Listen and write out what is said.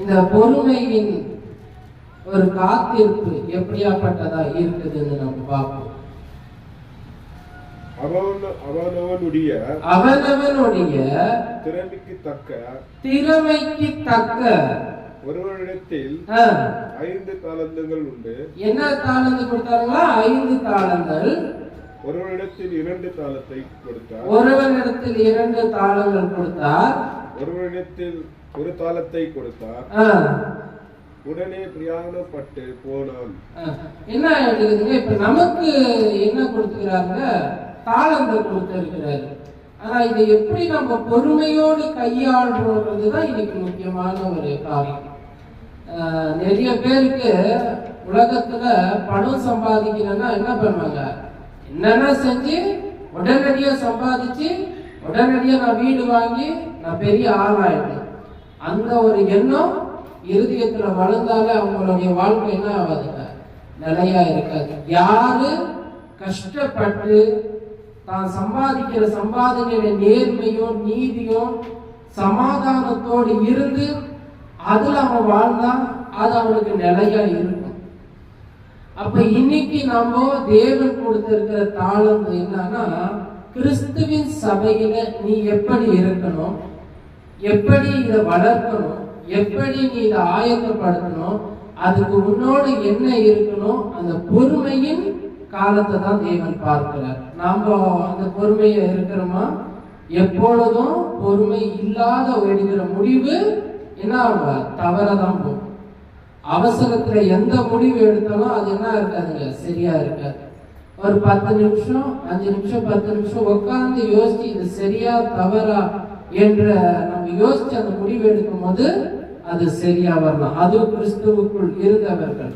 இந்த பொறுமையின் ஒரு காத்திருப்பு எப்படியாப்பட்டதா இருக்குதுன்னு நம்ம பார்ப்போம். அவனவனுடைய திறமைக்கு தக்க ஒருவனிடத்தில் 5 தாலந்துகள் உண்டு. என்ன தாளந்து கொடுத்தாங்களா? 5 தாளங்கள். ஒருவனிடத்தில் 2 தாளத்தை கொடுத்தார். ஒருவனிடத்தில் 2 தாளங்கள் கொடுத்தார். ஒருவனிடத்தில் 1 தாளத்தை கொடுத்தார். உடனே பிரயாணப்பட்டு போனான். என்ன எழுதுங்க? இப்ப நமக்கு என்ன கொடுத்துக்கிறாங்க? தாளந்து கொடுத்திருக்கிறாரு. ஆனா இதை எப்படி நம்ம பொறுமையோடு கையாளுறதுதான் இன்னைக்கு முக்கியமான ஒரு காரியம். நிறைய பேருக்கு உலகத்துல பணம் சம்பாதிக்கணும்னா என்ன பண்ணுவாங்க? என்னென்ன செஞ்சு உடனடியா சம்பாதிச்சு உடனடியா நான் வீடு வாங்கி நான் பெரிய ஆளாயிடணும், அந்த ஒரு எண்ணம் இருதயத்துல வளர்ந்தாலே அவங்களுடைய வாழ்க்கை என்ன ஆகாதுங்க? நிலையா இருக்காது. யாரு கஷ்டப்பட்டு தான் சம்பாதிக்கிற சம்பாதனையில நேர்மையும் நீதியும் சமாதானத்தோடு இருந்து அதுல அவன் வாழ்ந்தா அது அவனுக்கு நிலையா இருக்கும். அப்ப இன்னைக்கு நம்ம தேவன் கொடுத்திருக்கிற தாளம் என்னன்னா, கிறிஸ்துவின் சபையில நீ எப்படி இருக்கணும், எப்படி இதை வளர்க்கணும், எப்படி நீ இதை ஆயத்தப்படுத்தணும், அதுக்கு உன்னோடு என்ன இருக்கணும், அந்த பொறுமையின் காலத்தை தான் தேவன் பார்க்கிறார். நாம அந்த பொறுமையை இருக்கிறோமா? எப்பொழுதும் பொறுமை இல்லாத எடுக்கிற முடிவு என்ன ஆகும்? தவறதான் போகும். அவசரத்துல எந்த முடிவு எடுத்தாலும் அது என்ன இருக்காதுங்க? சரியா இருக்காது. ஒரு 10 நிமிஷம் 5 நிமிஷம் 10 நிமிஷம் உட்கார்ந்து யோசிச்சு இது சரியா தவறா என்ற நம்ம யோசிச்சு அந்த முடிவு எடுக்கும் போது அது சரியா வரலாம். அது கிறிஸ்துவுக்குள் இருந்தவர்கள்.